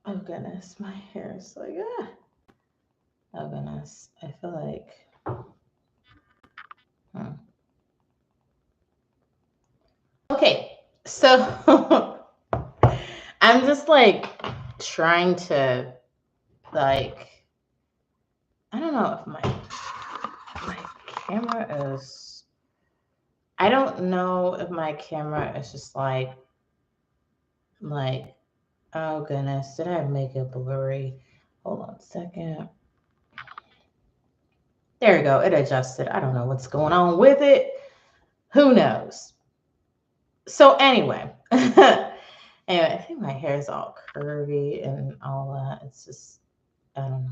Oh goodness, my hair is like oh goodness. I feel like hmm. Okay, so I'm just like trying to like I don't know if my camera is I don't know if my camera is just like oh goodness, did I make it blurry? Hold on a second. There we go. It adjusted. I don't know what's going on with it. Who knows? So anyway, anyway, I think my hair is all curvy and all that. It's just I don't know.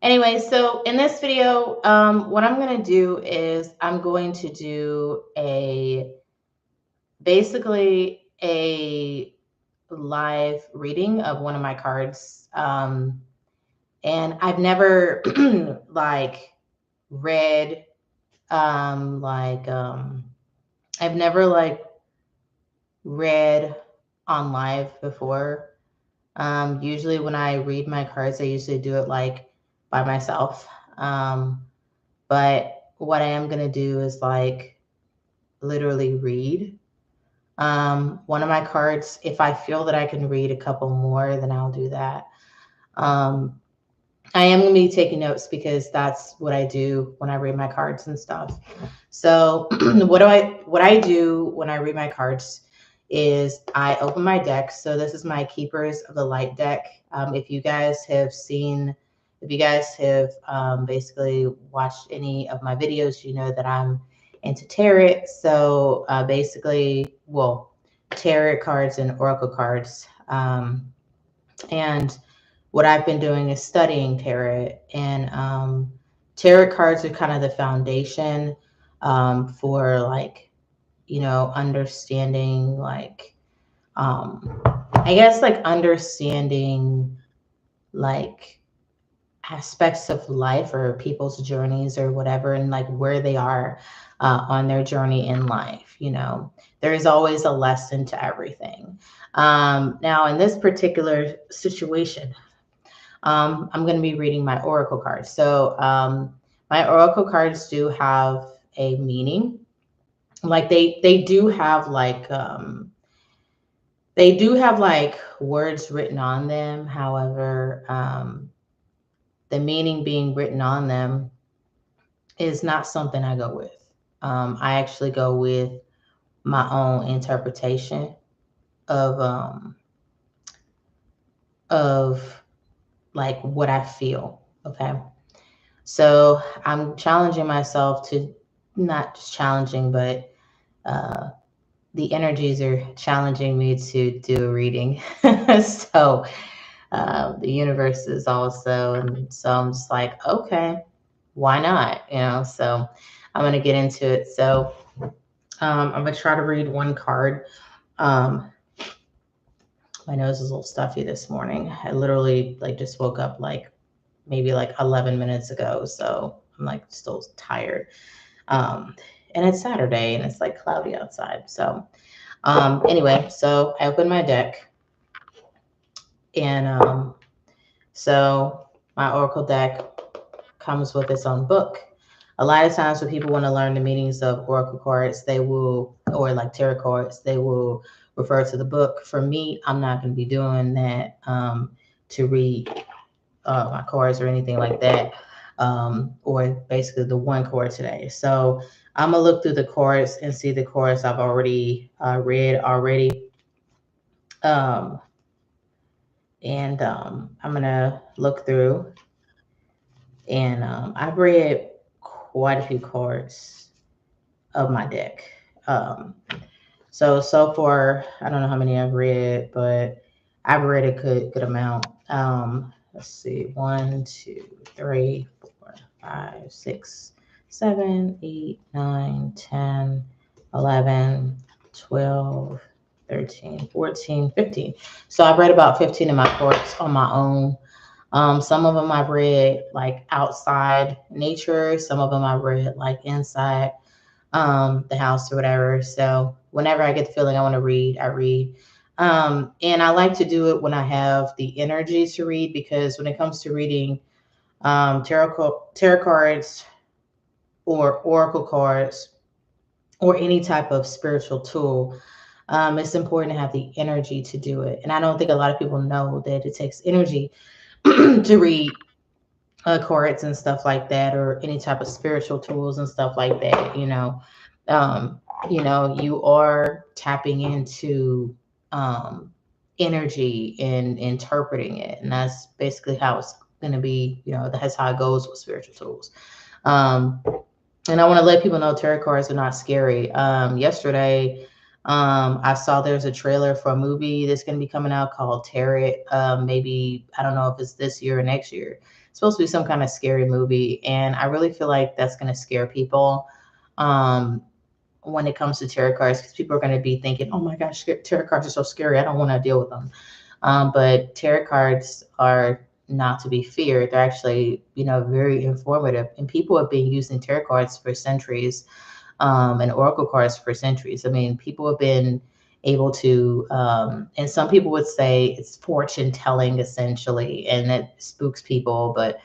Anyway, so in this video, what I'm gonna do is I'm going to do a basically a live reading of one of my cards. And I've never like read like I've never like read on live before. Usually when I read my cards, I usually do it like by myself. But what I am gonna do is like literally read one of my cards. If I feel that I can read a couple more, then I'll do that. Um, I am going to be taking notes because that's what I do when I read my cards and stuff. So what I do when I read my cards is I open my deck. So this is my Keepers of the Light deck. If you guys have basically watched any of my videos, you know that I'm into tarot. So basically, well, tarot cards and oracle cards. And what I've been doing is studying tarot, and tarot cards are kind of the foundation for like understanding I guess like understanding like aspects of life or people's journeys or whatever, and like where they are on their journey in life. There's always a lesson to everything. Now in this particular situation, I'm going to be reading my oracle cards. So my oracle cards do have a meaning. Like they do have like words written on them. However, the meaning being written on them is not something I go with. I actually go with my own interpretation of of like what I feel. Okay. So I'm challenging myself to not just challenging, but uh, the energies are challenging me to do a reading. So the universe is also, and so I'm just like, okay, why not? So I'm gonna get into it. So I'm gonna try to read one card. Um, my nose is a little stuffy this morning. I literally like just woke up like maybe like 11 minutes ago, so I'm like still tired. Um, and it's Saturday and it's like cloudy outside. So anyway, so I opened my deck, and so my Oracle deck comes with its own book. A lot of times when people want to learn the meanings of Oracle cards, they will, or like tarot cards, they will refer to the book. For me, I'm not going to be doing that to read my cards or anything like that, or basically the one card today. So I'm gonna look through the cards and see the cards I've already read already, um, and I'm gonna look through. And I've read quite a few cards of my deck. Um, so far, I don't know how many I've read, but I've read a good amount. Let's see, 1, 2, 3, 4, 5, 6, 7, 8, 9, 10, 11, 12, 13, 14, 15. So I've read about 15 of my cards on my own. Some of them I've read like outside nature. Some of them I've read like inside the house or whatever. So whenever I get the feeling I want to read, I read. And I like to do it when I have the energy to read, because when it comes to reading tarot cards or oracle cards or any type of spiritual tool, it's important to have the energy to do it. And I don't think a lot of people know that it takes energy to read cards and stuff like that, or any type of spiritual tools and stuff like that. Um, you are tapping into energy and interpreting it, and that's basically how it's going to be. That's how it goes with spiritual tools. Um, and I want to let people know tarot cards are not scary. Yesterday, I saw there's a trailer for a movie that's going to be coming out called Tarot. Maybe, I don't know if it's this year or next year. It's supposed to be some kind of scary movie. And I really feel like that's going to scare people when it comes to tarot cards, because people are going to be thinking, oh my gosh, tarot cards are so scary. I don't want to deal with them. But tarot cards are not to be feared. They're actually, very informative. And people have been using tarot cards for centuries, and oracle cards for centuries. I mean, people have been able to, and some people would say it's fortune telling essentially, and it spooks people. But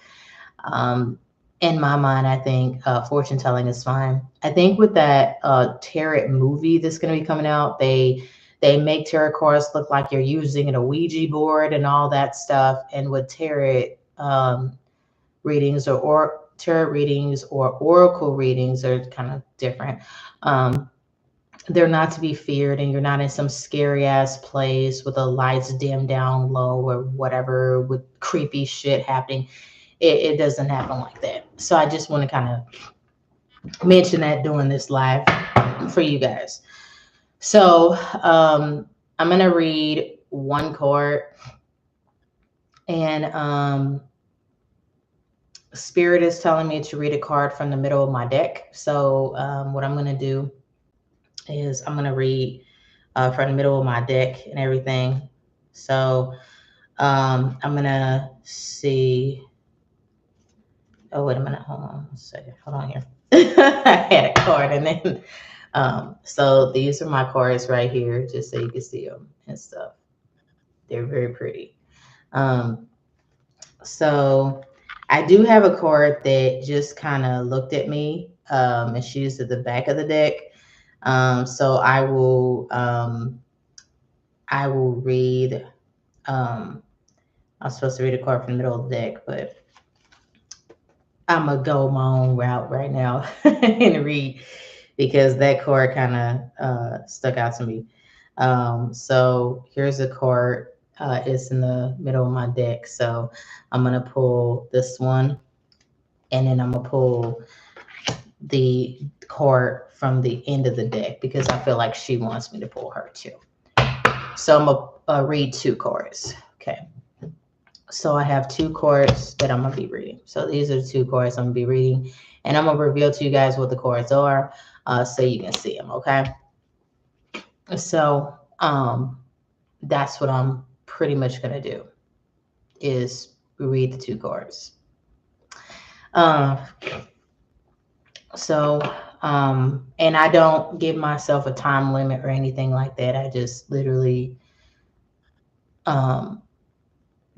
in my mind, I think fortune telling is fine. I think with that tarot movie that's going to be coming out, they make tarot cards look like you're using a Ouija board and all that stuff. And with tarot readings or tarot readings or oracle readings are kind of different. They're not to be feared, and you're not in some scary ass place with the lights dimmed down low or whatever with creepy shit happening. It doesn't happen like that. So I just want to kind of mention that doing this live for you guys. So I'm going to read one card, and Spirit is telling me to read a card from the middle of my deck. So what I'm going to do is I'm going to read from the middle of my deck and everything. So I'm going to see. Oh, wait a minute. Hold on a second. Hold on here. I had a card, and then so these are my cards right here, just so you can see them and stuff. They're very pretty. So I do have a card that just kind of looked at me, and she's at the back of the deck. So I will read. I'm supposed to read a card from the middle of the deck, but I'm gonna go my own route right now and read, because that card kind of stuck out to me. So here's a card. It's in the middle of my deck. So I'm gonna pull this one, and then I'm gonna pull the card from the end of the deck, because I feel like she wants me to pull her too. So I'm gonna read two cards. Okay. So I have two cards that I'm gonna be reading. So these are the two cards I'm gonna be reading, and I'm gonna reveal to you guys what the cards are, so you can see them. Okay. So that's what I'm pretty much gonna do, is read the two cards. And I don't give myself a time limit or anything like that. I just literally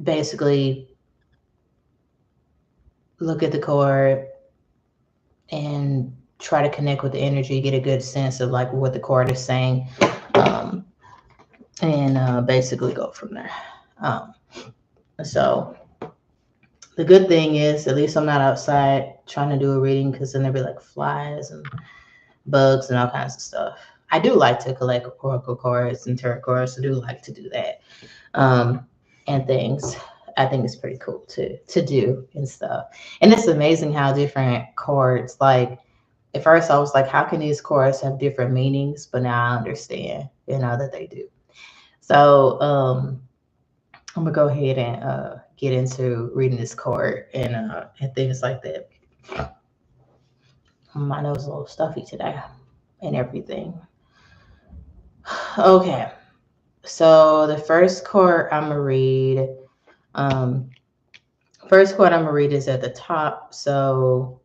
basically look at the card and try to connect with the energy, get a good sense of like what the card is saying, and basically go from there. So the good thing is, at least I'm not outside trying to do a reading, because then there'd be like flies and bugs and all kinds of stuff. I do like to collect oracle cards and tarot cards. I do like to do that, and things. I think it's pretty cool to do and stuff. And it's amazing how different cards, like at first I was like, how can these cards have different meanings? But now I understand, that they do. So I'm gonna go ahead and get into reading this card and things like that. My nose is a little stuffy today and everything. Okay. So the first card I'm gonna read, is at the top. So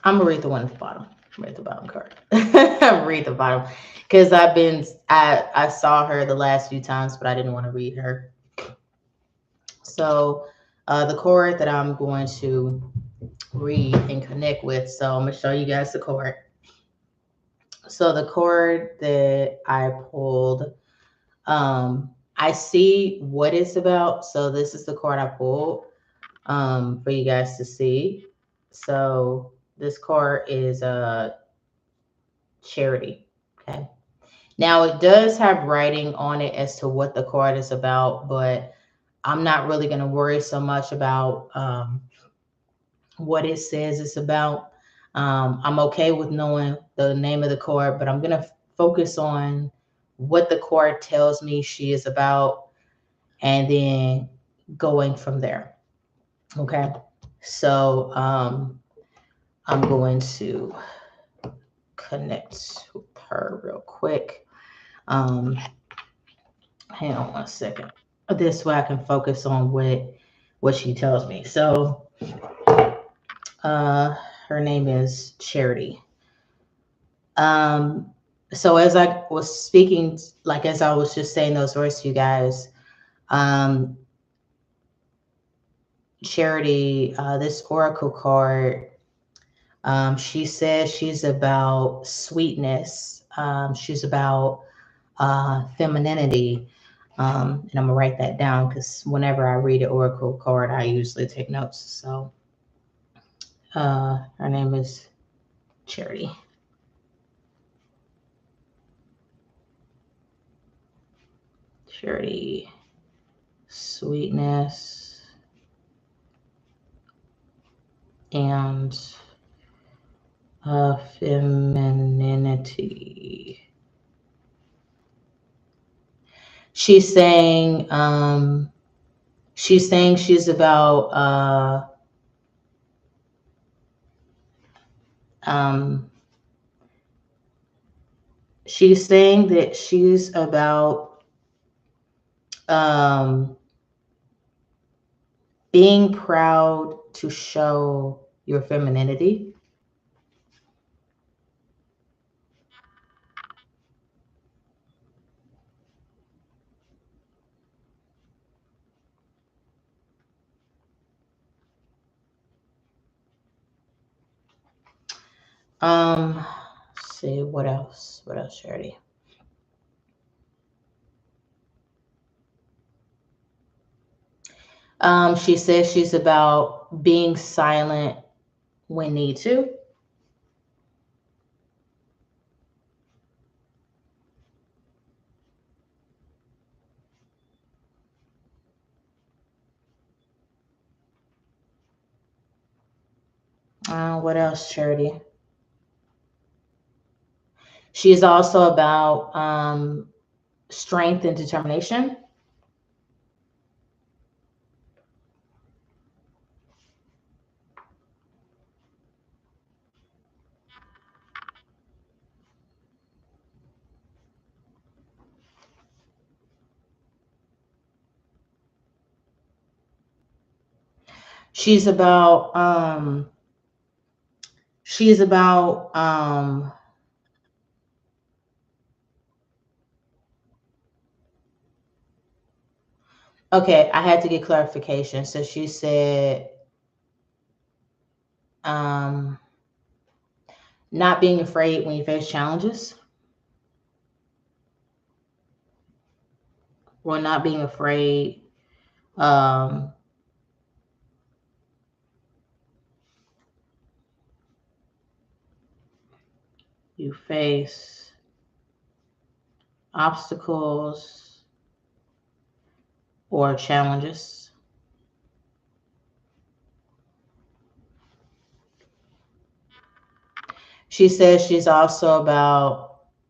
I'm gonna read the one at the bottom. Read the bottom card. Read the bottom. Because I saw her the last few times, but I didn't want to read her. So the card that I'm going to read and connect with. So I'm gonna show you guys the card. So the card that I pulled, I see what it's about. So this is the card I pulled for you guys to see. So this card is charity. Okay. Now it does have writing on it as to what the card is about, but I'm not really going to worry so much about what it says it's about. I'm okay with knowing the name of the card, but I'm going to focus on what the card tells me she is about and then going from there. Okay. So I'm going to connect with her real quick. Hang on one second. This way I can focus on what she tells me. So her name is Charity. So as I was speaking, like as I was just saying those words to you guys, um, Charity, this oracle card, she says she's about sweetness. She's about femininity. And I'm gonna write that down because whenever I read an oracle card, I usually take notes. So her name is Charity. Charity, sweetness, and femininity. She's saying she's about she's saying that she's about being proud to show your femininity. Let's see what else? What else, Charity? She says she's about being silent when need to. What else, Charity? She's also about strength and determination. She's about she's about okay, I had to get clarification. So she said um not being afraid when you face challenges, or not being afraid um you face obstacles or challenges. She says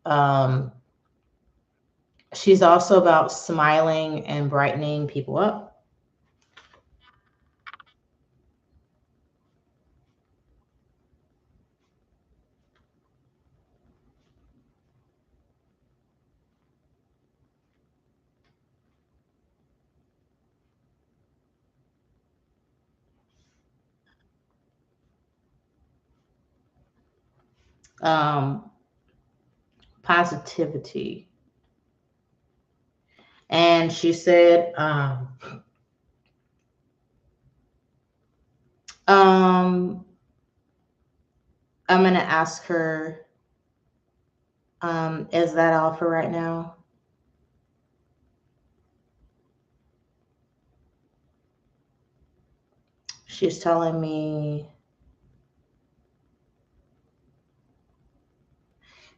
um she's also about smiling and brightening people up. um, positivity. And she said, I'm going to ask her, is that all for right now? She's telling me,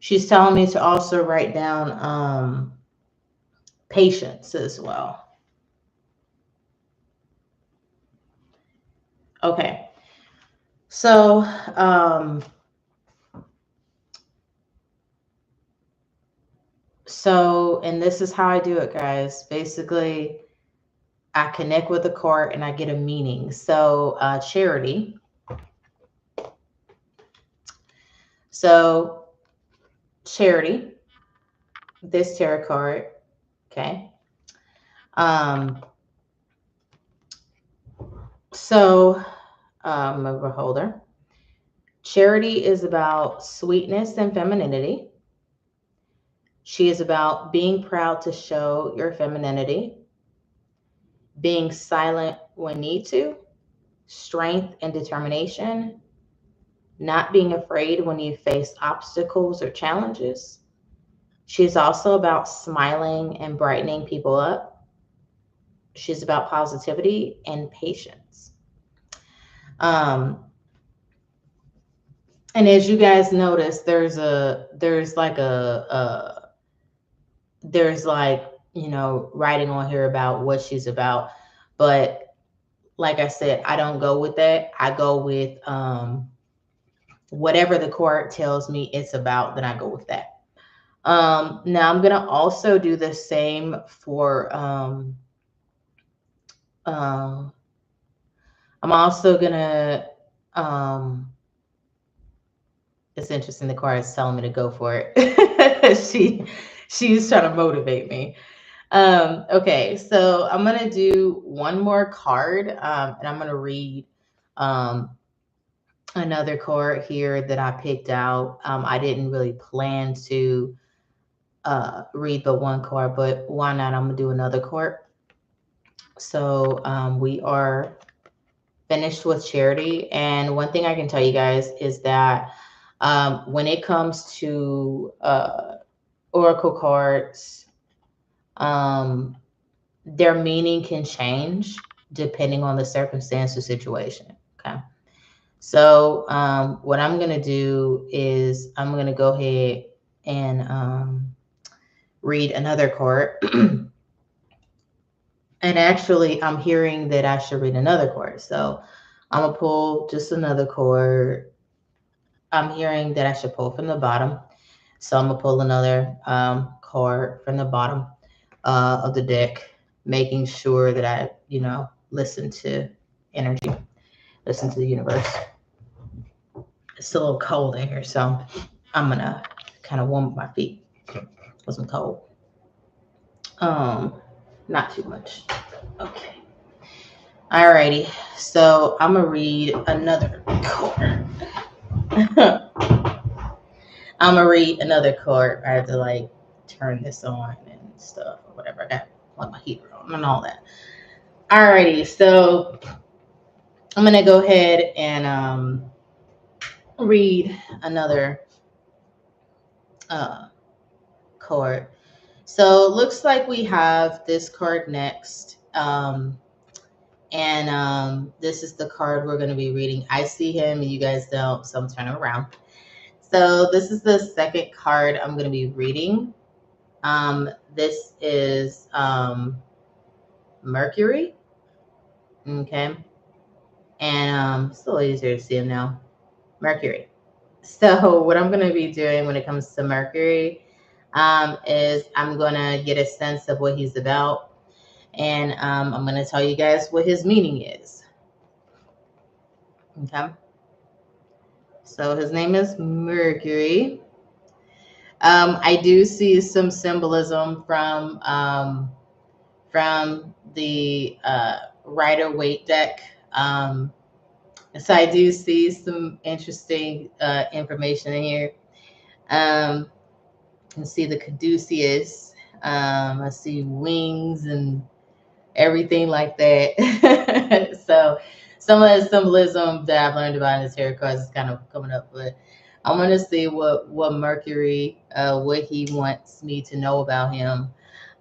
to also write down patience as well. Okay. So, and this is how I do it, guys. Basically, I connect with the card and I get a meaning. So, charity. So, charity, this tarot card, okay. So, a holder. Charity is about sweetness and femininity. She is about being proud to show your femininity, being silent when need to, strength and determination, not being afraid when you face obstacles or challenges. She's also about smiling and brightening people up. She's about positivity and patience. Um, and as you guys notice, there's like, writing on here about what she's about. But like I said, I don't go with that. I go with whatever the card tells me it's about, then I go with that. Now I'm gonna also do the same for I'm also gonna it's interesting, the card is telling me to go for it. She's trying to motivate me. Okay, so I'm gonna do one more card, and I'm gonna read another card here that I picked out. I didn't really plan to read the one card, but why not? I'm gonna do another card. So we are finished with charity, and one thing I can tell you guys is that when it comes to oracle cards, their meaning can change depending on the circumstance or situation. Okay. So what I'm going to do is I'm going to go ahead and read another card. And actually, I'm hearing that I should read another card. So I'm going to pull just another card. I'm hearing that I should pull from the bottom. So I'm going to pull another card from the bottom of the deck, making sure that I, listen to energy, listen to the universe. It's a little cold in here, so I'm going to kind of warm up my feet because I'm cold. Not too much. Okay. Alrighty. So I'm going to read another card. I'm going to read another card. I have to turn this on and stuff or whatever. I got my heater on and all that. Alrighty, so I'm gonna go ahead and read another card. So it looks like we have this card next. And this is the card we're going to be reading. I see him and you guys don't, so I'm turning around. So this is the second card I'm going to be reading. This is Mercury. Okay. And it's a little easier to see him now. Mercury. So what I'm going to be doing when it comes to Mercury is I'm going to get a sense of what he's about. And I'm going to tell you guys what his meaning is. Okay. So his name is Mercury. I do see some symbolism from the Rider-Waite deck. So I do see some interesting information in here. Um, and see the caduceus. I see wings and everything like that. So some of the symbolism that I've learned about in the tarot cards is kind of coming up, but I want to see what Mercury, what he wants me to know about him.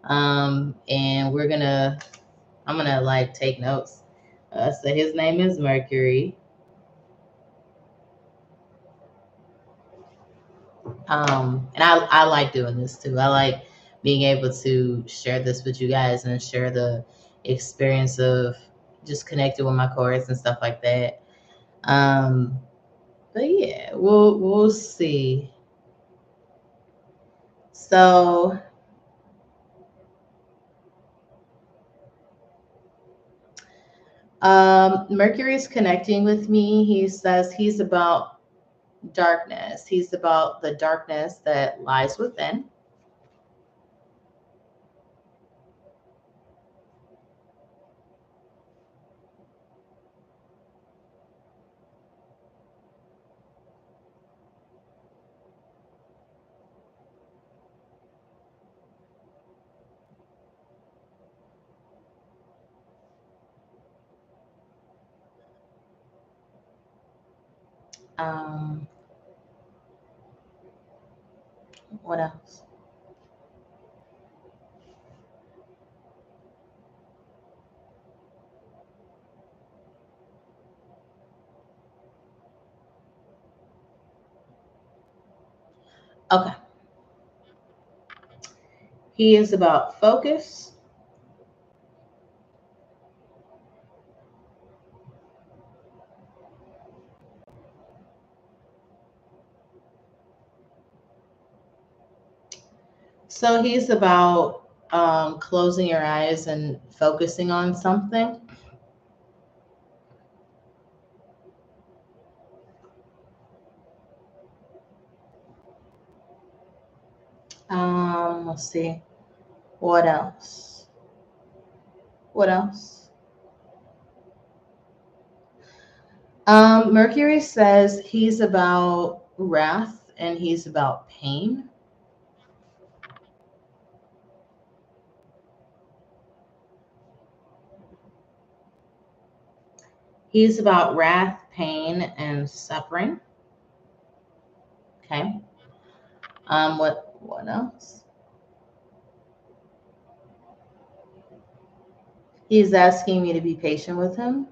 And I'm gonna like take notes. So his name is Mercury. And I like doing this too. I like being able to share this with you guys and share the experience of just connecting with my chords and stuff like that. Um, but yeah, we'll see. So Mercury is connecting with me. He says he's about darkness. He's about the darkness that lies within. Um, what else? Okay. He is about focus. So he's about closing your eyes and focusing on something. Let's see. What else? What else? Mercury says he's about wrath and he's about pain. He's about wrath, pain, and suffering. Okay. What else? He's asking me to be patient with him.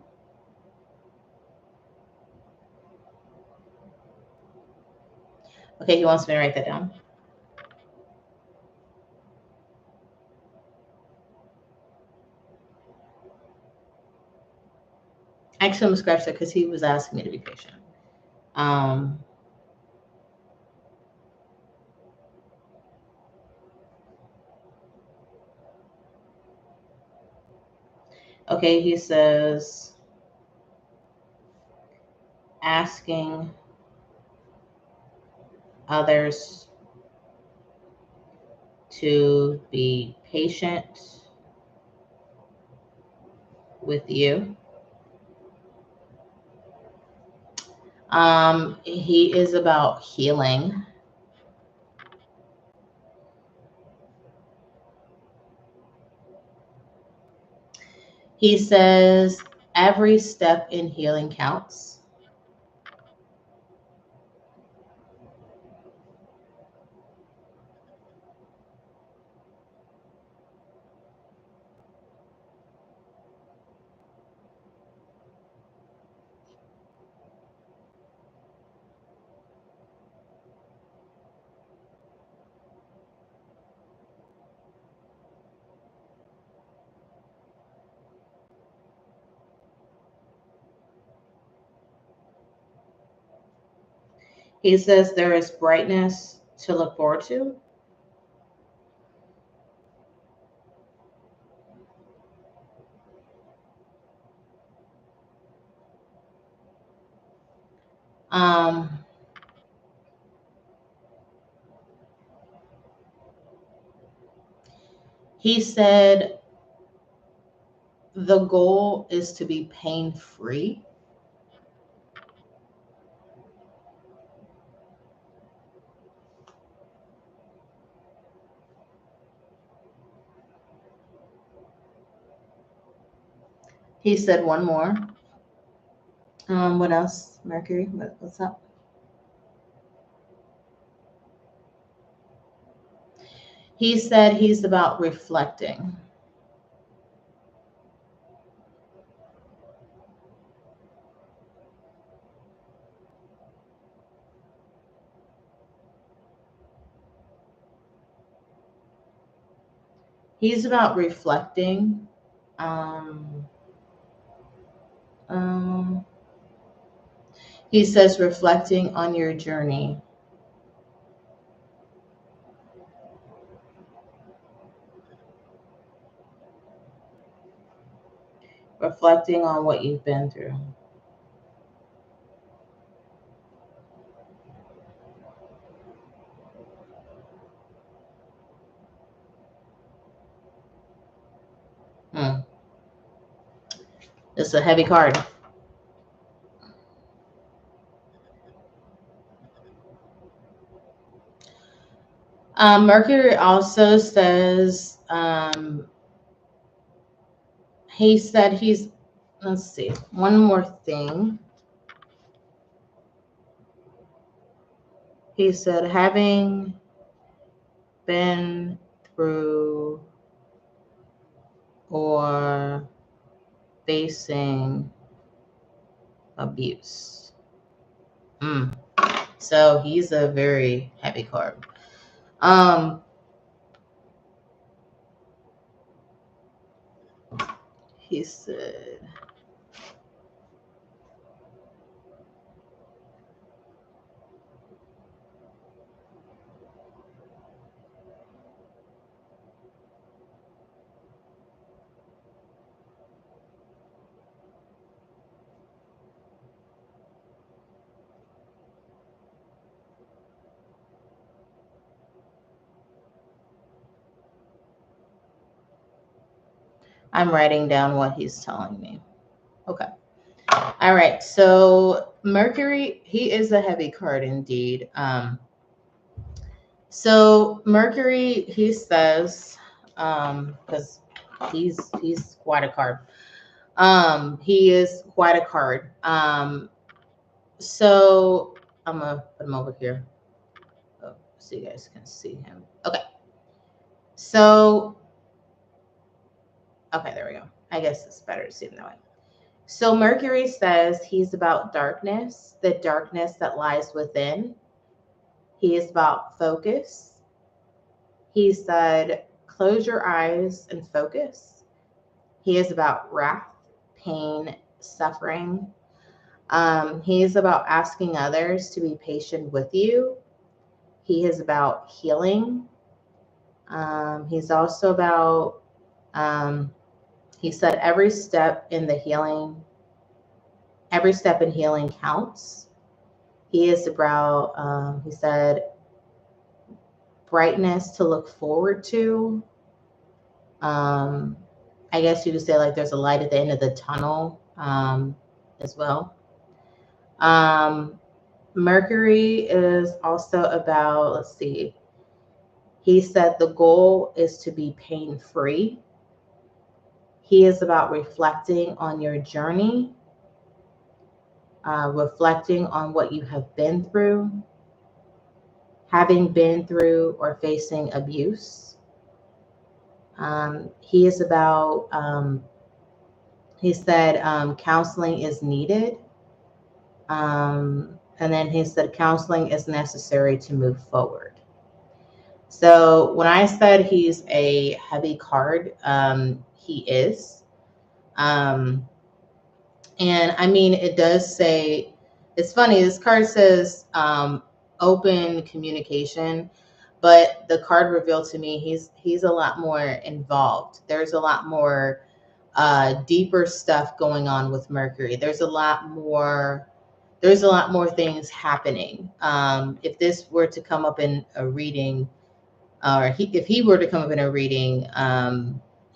Okay, he wants me to write that down. Actually, I'm gonna scratch that because he was asking me to be patient. Um, okay, he says asking others to be patient with you. He is about healing. He says every step in healing counts. He says there is brightness to look forward to. Um, he said the goal is to be pain free. He said one more. What else, Mercury? What's up? He said he's about reflecting. He's about reflecting. Um, um, he says reflecting on your journey. Reflecting on what you've been through. Hmm. It's a heavy card. Mercury also says he said he's, let's see, one more thing. He said having been through or facing abuse. Mm. So he's a very heavy card. Um, he said, I'm writing down what he's telling me. Okay. All right. So Mercury, he is a heavy card indeed. So Mercury, he says, because he's quite a card. He is quite a card. So I'm gonna put him over here, so you guys can see him. Okay. So okay, there we go. I guess it's better to see him that way. So Mercury says he's about darkness, the darkness that lies within. He is about focus. He said, close your eyes and focus. He is about wrath, pain, suffering. He is about asking others to be patient with you. He is about healing. He's also about, he said, every step in healing counts. He is about, he said, brightness to look forward to. I guess you could say like there's a light at the end of the tunnel as well. Mercury is also about, let's see, he said the goal is to be pain free. He is about reflecting on your journey, reflecting on what you have been through, having been through or facing abuse. He is about, he said counseling is needed. And then he said counseling is necessary to move forward. So when I said he's a heavy card, he is. And I mean, it does say, it's funny, this card says open communication, but the card revealed to me he's a lot more involved. There's a lot more deeper stuff going on with Mercury. There's a lot more things happening. If this were to come up in a reading, or if he were to come up in a reading,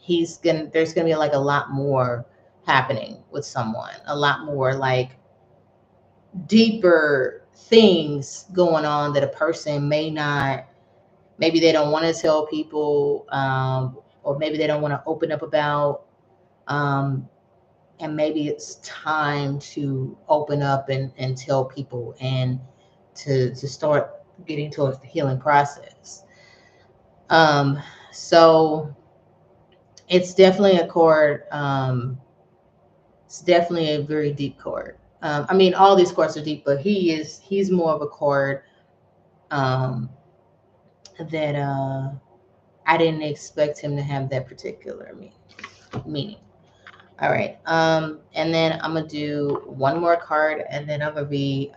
there's gonna be like a lot more happening with someone, a lot more like deeper things going on that a person maybe they don't want to tell people, or maybe they don't want to open up about. Um, and maybe it's time to open up and tell people and to start getting towards the healing process. Um, so it's definitely a chord. It's definitely a very deep chord. I mean, all these chords are deep, but he's more of a chord um, that I didn't expect him to have that particular meaning. All right. And then I'm gonna do one more card, and then I'm gonna be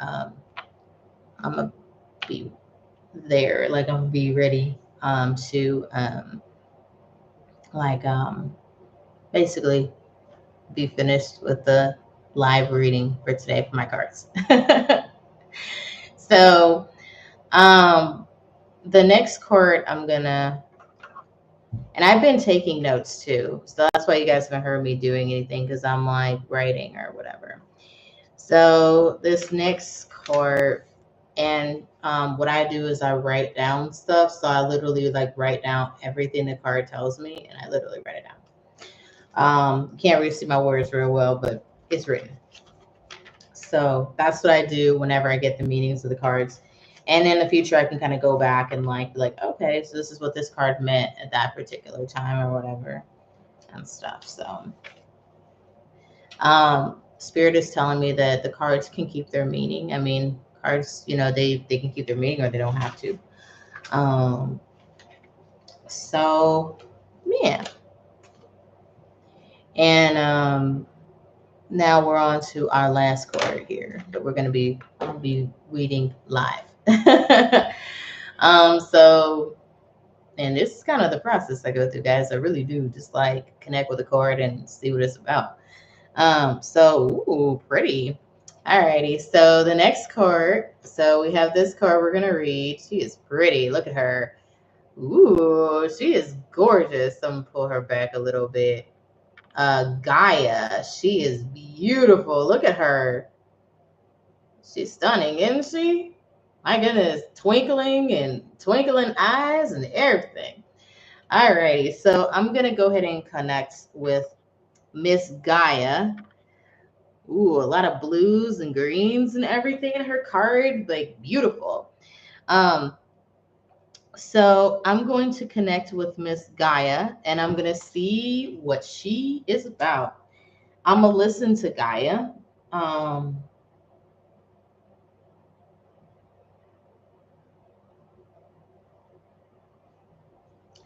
there. Like I'm gonna be ready to like basically be finished with the live reading for today for my cards. So um the next card I'm gonna, and I've been taking notes too. So that's why you guys haven't heard me doing anything, because I'm like writing or whatever. So this next card, and what I do is I write down stuff. So I literally like write down everything the card tells me, and I literally write it down. Can't really see my words real well, but it's written. So that's what I do whenever I get the meanings of the cards. And in the future, I can kind of go back and like, okay, so this is what this card meant at that particular time or whatever and stuff. So Spirit is telling me that the cards can keep their meaning. I mean, cards, they can keep their meaning or they don't have to. Um, so yeah. And now we're on to our last card here that we're going to be reading live. So, and this is kind of the process I go through, guys. I really do just like connect with the card and see what it's about. So, ooh, pretty. Alrighty, so the next card. So we have this card we're gonna read. She is pretty. Look at her. Ooh, she is gorgeous. I'm gonna pull her back a little bit. Gaia. She is beautiful. Look at her. She's stunning, isn't she? My goodness, twinkling eyes and everything. Alrighty, so I'm gonna go ahead and connect with Miss Gaia. Ooh, a lot of blues and greens and everything in her card, like beautiful. Um, so I'm going to connect with Miss Gaia, and I'm gonna see what she is about. I'm gonna listen to Gaia. Um,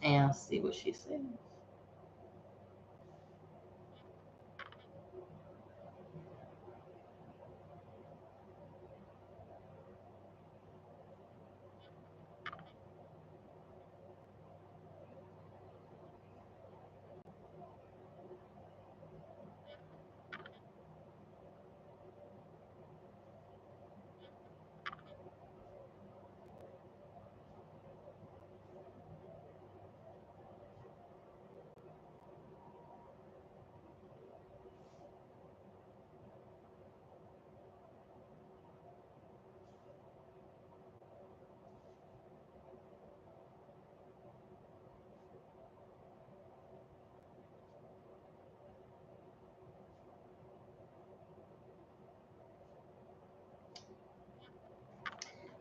and I'll see what she says.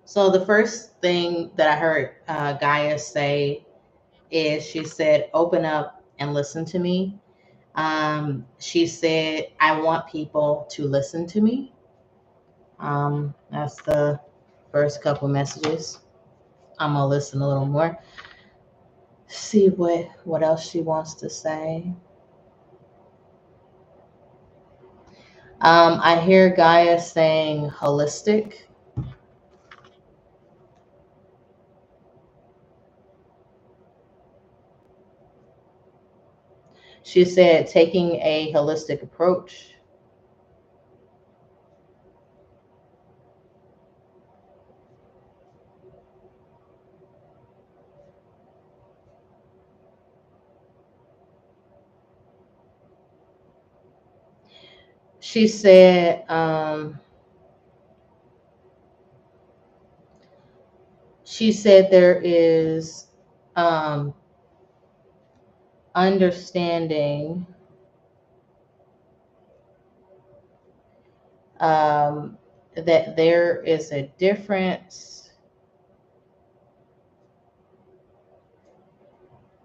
So the first thing that I heard Gaia say is she said, "Open up and listen to me." She said, "I want people to listen to me." That's the first couple messages. I'm gonna listen a little more, see what else she wants to say. I hear Gaia saying holistic. She said taking a holistic approach. She said there is um, understanding that there is a difference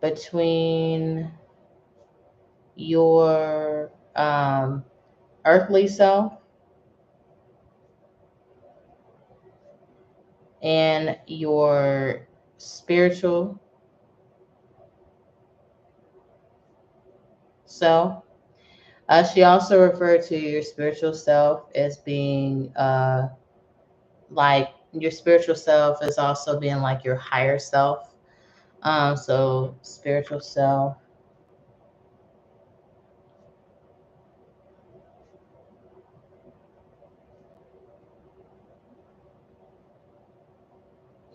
between your earthly self and your spiritual self. She also referred to your spiritual self as being like your spiritual self is also being like your higher self. So spiritual self.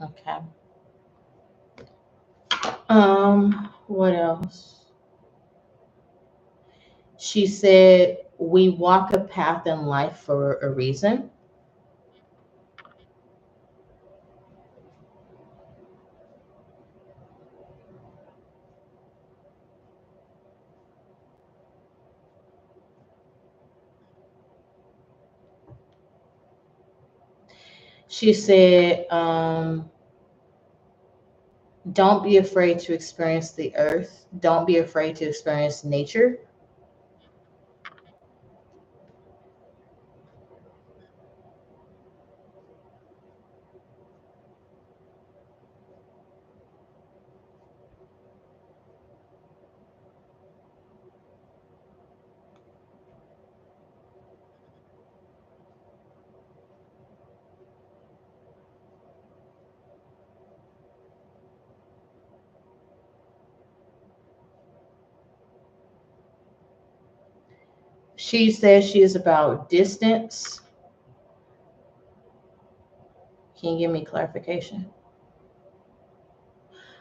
Okay. What else? She said, we walk a path in life for a reason. She said, don't be afraid to experience the earth. Don't be afraid to experience nature. She says she is about distance. Can you give me clarification?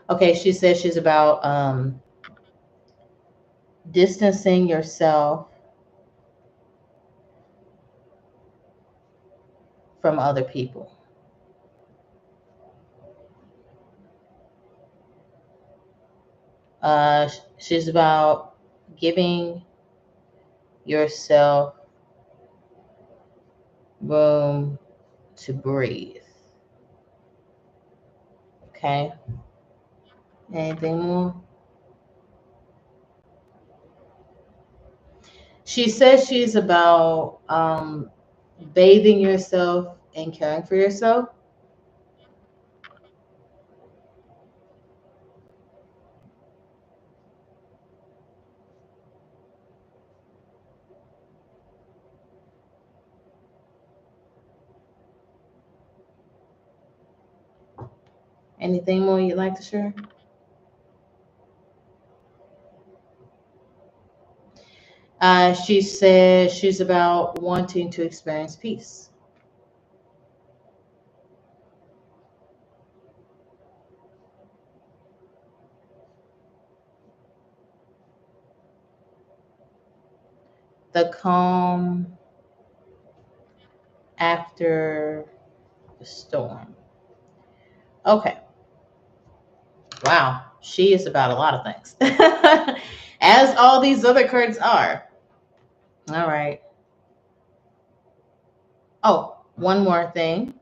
Okay, she says she's about distancing yourself from other people. She's about giving yourself room to breathe. Okay. Anything more? She says she's about bathing yourself and caring for yourself. Anything more you'd like to share? She says she's about wanting to experience peace. The calm after the storm. Okay. Wow. She is about a lot of things, as all these other cards are. All right. Oh, one more thing.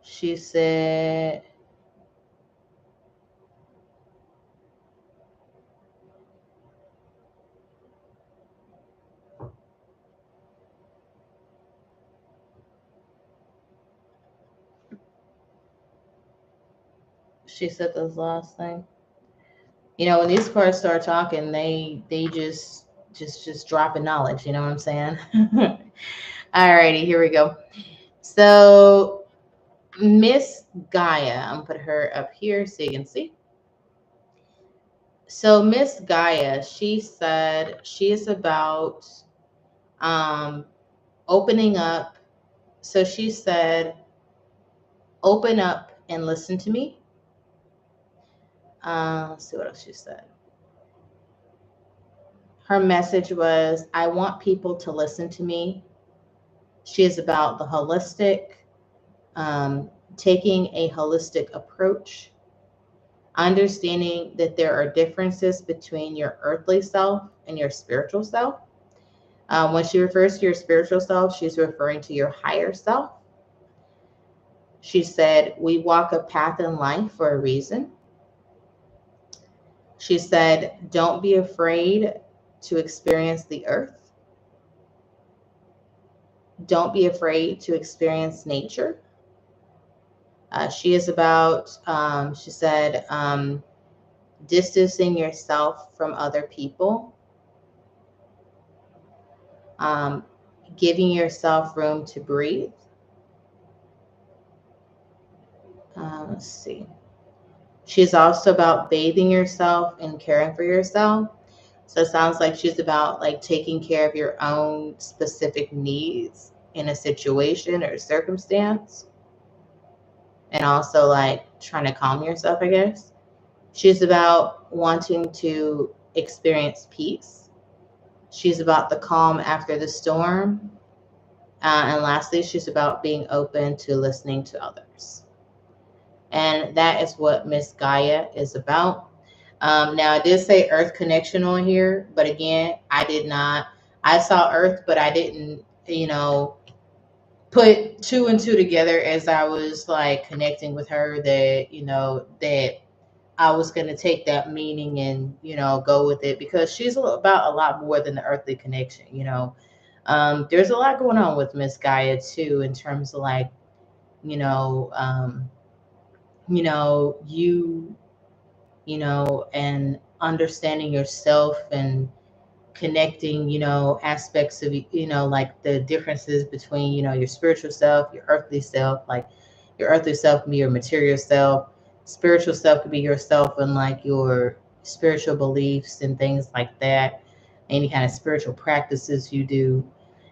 She said, she said this last thing. You know, when these cards start talking, they just dropping knowledge. You know what I'm saying? All righty, here we go. So Miss Gaia, I'm gonna put her up here so you can see. So Miss Gaia, she said she is about um, opening up. So she said, open up and listen to me. Let's see what else she said. Her message was, I want people to listen to me. She is about the holistic, um, taking a holistic approach, understanding that there are differences between your earthly self and your spiritual self. When she refers to your spiritual self, she's referring to your higher self. She said, we walk a path in life for a reason. She said, don't be afraid to experience the earth. Don't be afraid to experience nature. She is about, she said, distancing yourself from other people, giving yourself room to breathe. Let's see. She's also about bathing yourself and caring for yourself. So it sounds like she's about like taking care of your own specific needs in a situation or circumstance. And also like trying to calm yourself, I guess. She's about wanting to experience peace. She's about the calm after the storm. And lastly, she's about being open to listening to others. And that is what Miss Gaia is about. Now, I did say Earth connection on here, but again, I did not. I saw Earth, but I didn't, put two and two together as I was like connecting with her that, that I was going to take that meaning and, go with it because she's about a lot more than the earthly connection. There's a lot going on with Miss Gaia too, in terms of like, you know, um, and understanding yourself and connecting, aspects of, like the differences between, your spiritual self, your earthly self, like your earthly self can be your material self, spiritual self could be yourself and like your spiritual beliefs and things like that, any kind of spiritual practices you do.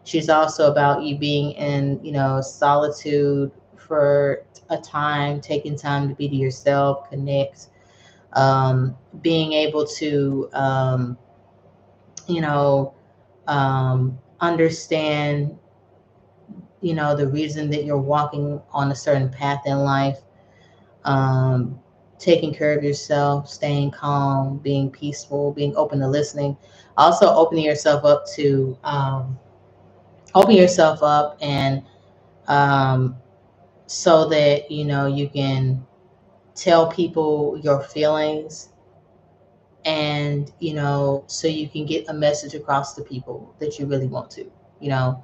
She's also about you being in, solitude for a time, taking time to be to yourself, connect, being able to, you know, understand, the reason that you're walking on a certain path in life, um, taking care of yourself, staying calm, being peaceful, being open to listening, also open yourself up and um, so that, you can tell people your feelings and, so you can get a message across to people that you really want to, you know.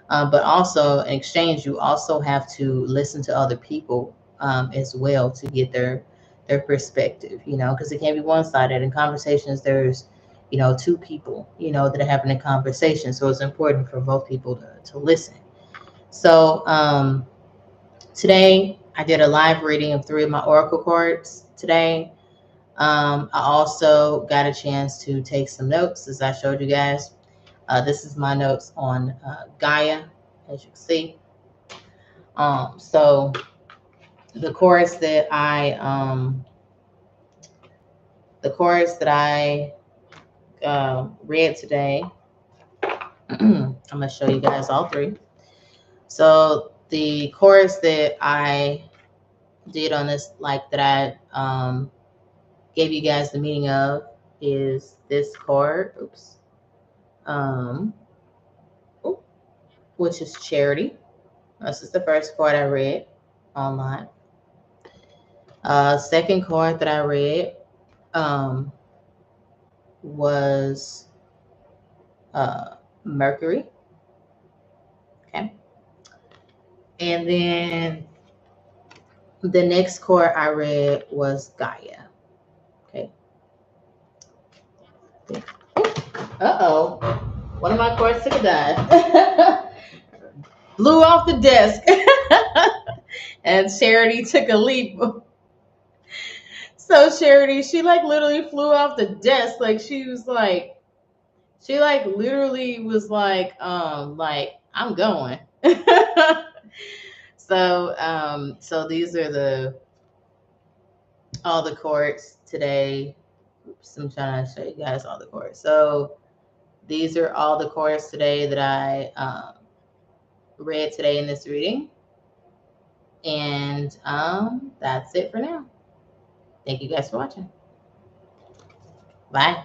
But also in exchange, you also have to listen to other people as well to get their perspective, because it can't be one sided. In conversations, there's, two people, that are having a conversation. So it's important for both people to listen. So today I did a live reading of 3 of my oracle cards today. I also got a chance to take some notes as I showed you guys. This is my notes on Gaia, as you can see. So the chorus that I read today, I'm gonna show you guys all 3. So the chorus that I did on this, like that I gave you guys the meaning of, is this chord. Um, which is charity. This is the first chord I read online. Second chord that I read was Mercury. Okay. And then the next chord I read was Gaia. Okay. Uh-oh. One of my chords took a dive. Blew off the desk. And Charity took a leap. So Charity, she like literally flew off the desk. Like she literally was like I'm going. So these are all the chords today. Oops, I'm trying to show you guys all the chords. So these are all the chords today that I read today in this reading. And that's it for now. Thank you guys for watching. Bye.